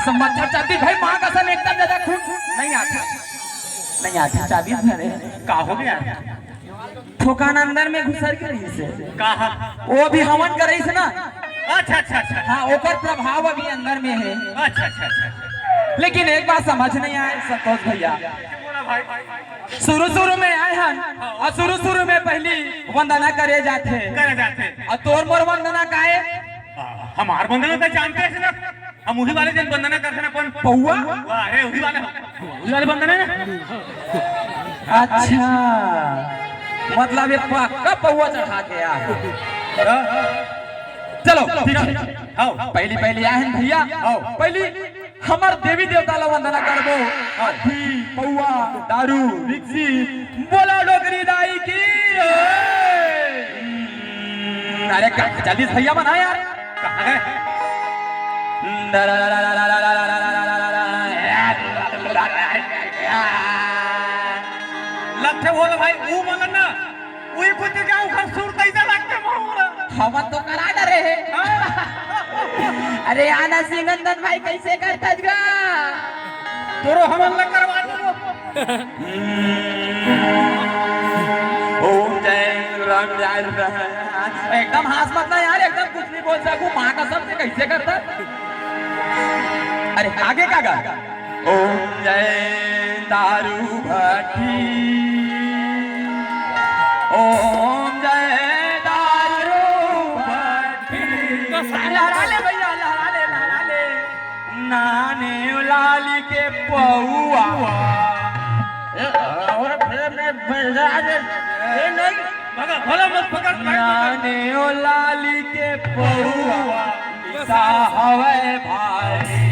असं मच्छर चाबी भाई माँ कसम एकदम ज्यादा खून नहीं आता नहीं आता चाबी भरे का हो गया ठोकान अंदर में घुसर के रही से कहा वो भी हवन कर रही से ना अच्छा अच्छा अच्छा हाँ ओकर प्रभाव अभी अंदर में है अच्छा अच्छा अच्छा लेकिन एक बात समझ नहीं आए संतोष भैया बोला भाई शुरू में आए हैं और शुरू में पहली वंदना करे जाते और तोर मोर वंदना काहे हमार बंधना तो जानते हैं ना हम उही वाले दिन बंधना करते हैं अपन पौआ अरे उही वाले बंधना है ना अच्छा मतलब ये पक्का पौआ चढ़ा के आ चलो ठीक है पहली आए हैं भैया पहली हमार देवी देवता ला वंदना करबो हाथी पौआ दारू मिक्सी बोला डोगरी दाई की अरे जल्दी भैया बना यार कहाँ है लगते बोल भाई वो बोला ना वही कुछ क्या खूबसूरत ऐसा लगते मोरा हवन तो करा डरे है अरे आना सिंगंदन भाई कैसे करता गा तोरो हमन लग करवा दो ओम जय राम जय एकदम हंस मत ना यार एकदम कुछ नहीं बोल सकूं मां का सबसे कैसे करता अरे आगे का गा ओम जय दारू भट्टी ओम जय दारू भट्टी लड़ा ले भैया लड़ा ले नाने लाली के पौआ और फिर नहीं भगा भला मत पकड़ नाने लाली के पौआ हवे भाई